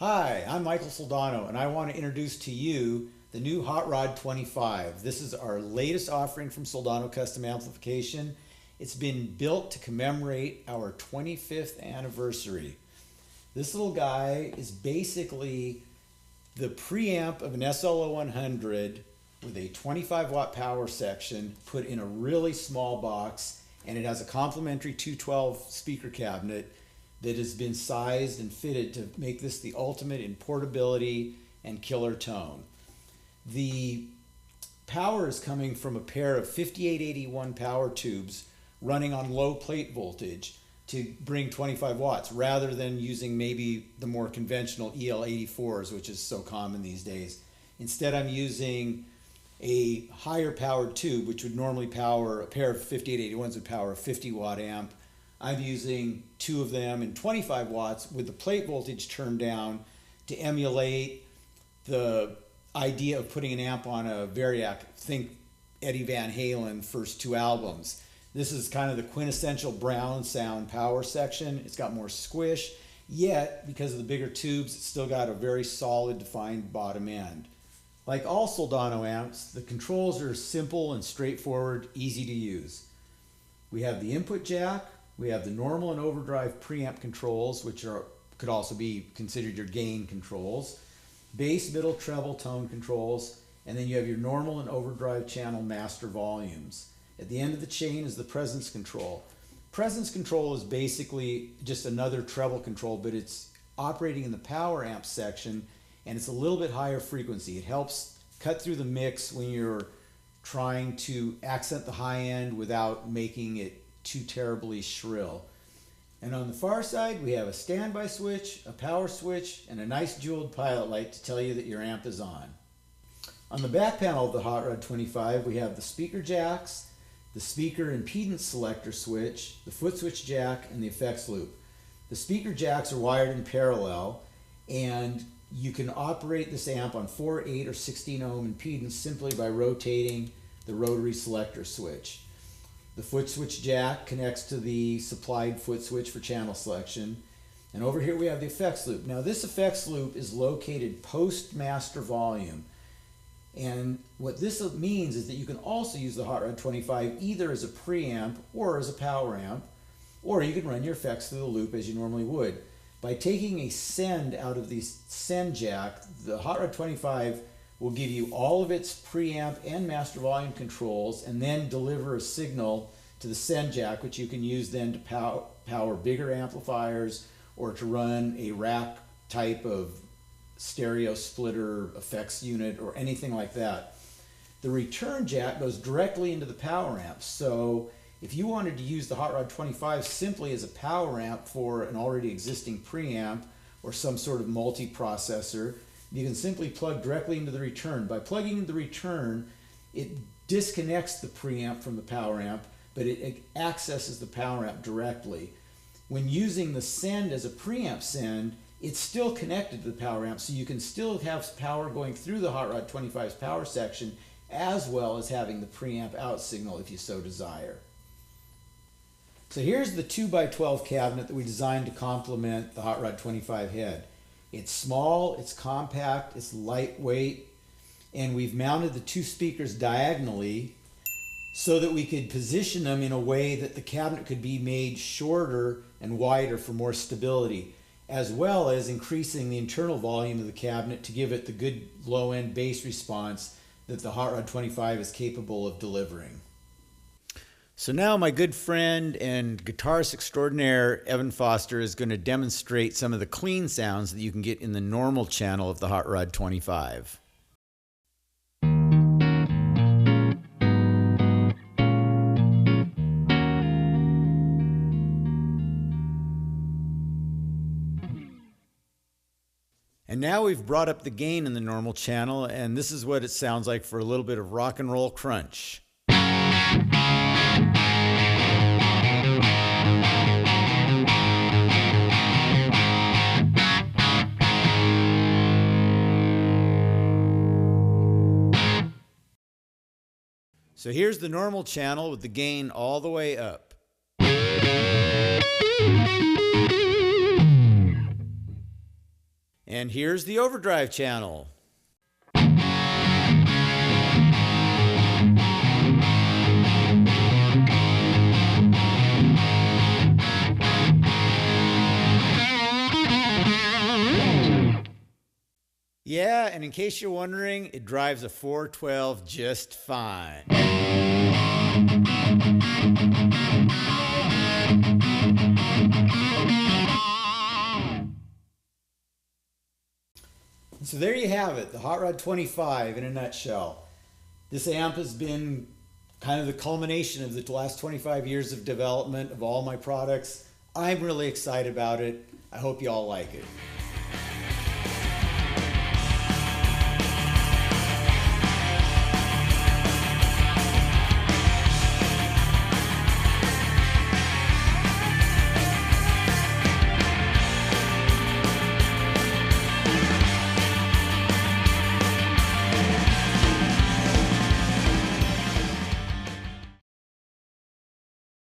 Hi, I'm Michael Soldano, and I want to introduce to you the new Hot Rod 25. This is our latest offering from Soldano Custom Amplification. It's been built to commemorate our 25th anniversary. This little guy is basically the preamp of an SLO 100 with a 25 watt power section put in a really small box, and it has a complementary 212 speaker cabinet that has been sized and fitted to make this the ultimate in portability and killer tone. The power is coming from a pair of 5881 power tubes running on low plate voltage to bring 25 watts rather than using maybe the more conventional EL84s, which is so common these days. Instead, I'm using a higher powered tube, which would normally power, a pair of 5881s would power a 50 watt amp. I'm using two of them in 25 watts with the plate voltage turned down to emulate the idea of putting an amp on a Variac. Think Eddie Van Halen first two albums. This is kind of the quintessential Brown sound power section. It's got more squish, yet because of the bigger tubes, it's still got a very solid defined bottom end. Like all Soldano amps, the controls are simple and straightforward, easy to use. We have the input jack. We have the normal and overdrive preamp controls, which could also be considered your gain controls, bass, middle, treble, tone controls, and then you have your normal and overdrive channel master volumes. At the end of the chain is the presence control. Presence control is basically just another treble control, but it's operating in the power amp section, and it's a little bit higher frequency. It helps cut through the mix when you're trying to accent the high end without making it too terribly shrill. And on the far side, we have a standby switch, a power switch, and a nice jeweled pilot light to tell you that your amp is on. On the back panel of the Hot Rod 25, we have the speaker jacks, the speaker impedance selector switch, the foot switch jack, and the effects loop. The speaker jacks are wired in parallel, and you can operate this amp on 4, 8, or 16 ohm impedance simply by rotating the rotary selector switch. The foot switch jack connects to the supplied foot switch for channel selection. And over here we have the effects loop. Now this effects loop is located post master volume. And what this means is that you can also use the Hot Rod 25 either as a preamp or as a power amp, or you can run your effects through the loop as you normally would. By taking a send out of the send jack, the Hot Rod 25 will give you all of its preamp and master volume controls and then deliver a signal to the send jack, which you can use then to power bigger amplifiers or to run a rack type of stereo splitter effects unit or anything like that. The return jack goes directly into the power amp. So if you wanted to use the Hot Rod 25 simply as a power amp for an already existing preamp or some sort of multi-processor, you can simply plug directly into the return. By plugging into the return, it disconnects the preamp from the power amp, but it accesses the power amp directly. When using the send as a preamp send, it's still connected to the power amp, so you can still have power going through the Hot Rod 25's power section as well as having the preamp out signal if you so desire. So here's the 2x12 cabinet that we designed to complement the Hot Rod 25 head. It's small, it's compact, it's lightweight, and we've mounted the two speakers diagonally so that we could position them in a way that the cabinet could be made shorter and wider for more stability, as well as increasing the internal volume of the cabinet to give it the good low-end bass response that the Hot Rod 25 is capable of delivering. So now my good friend and guitarist extraordinaire Evan Foster is going to demonstrate some of the clean sounds that you can get in the normal channel of the Hot Rod 25. And now we've brought up the gain in the normal channel, and this is what it sounds like for a little bit of rock and roll crunch. So here's the normal channel with the gain all the way up. And here's the overdrive channel. Yeah, and in case you're wondering, it drives a 412 just fine. So there you have it, the Hot Rod 25 in a nutshell. This amp has been kind of the culmination of the last 25 years of development of all my products. I'm really excited about it. I hope you all like it.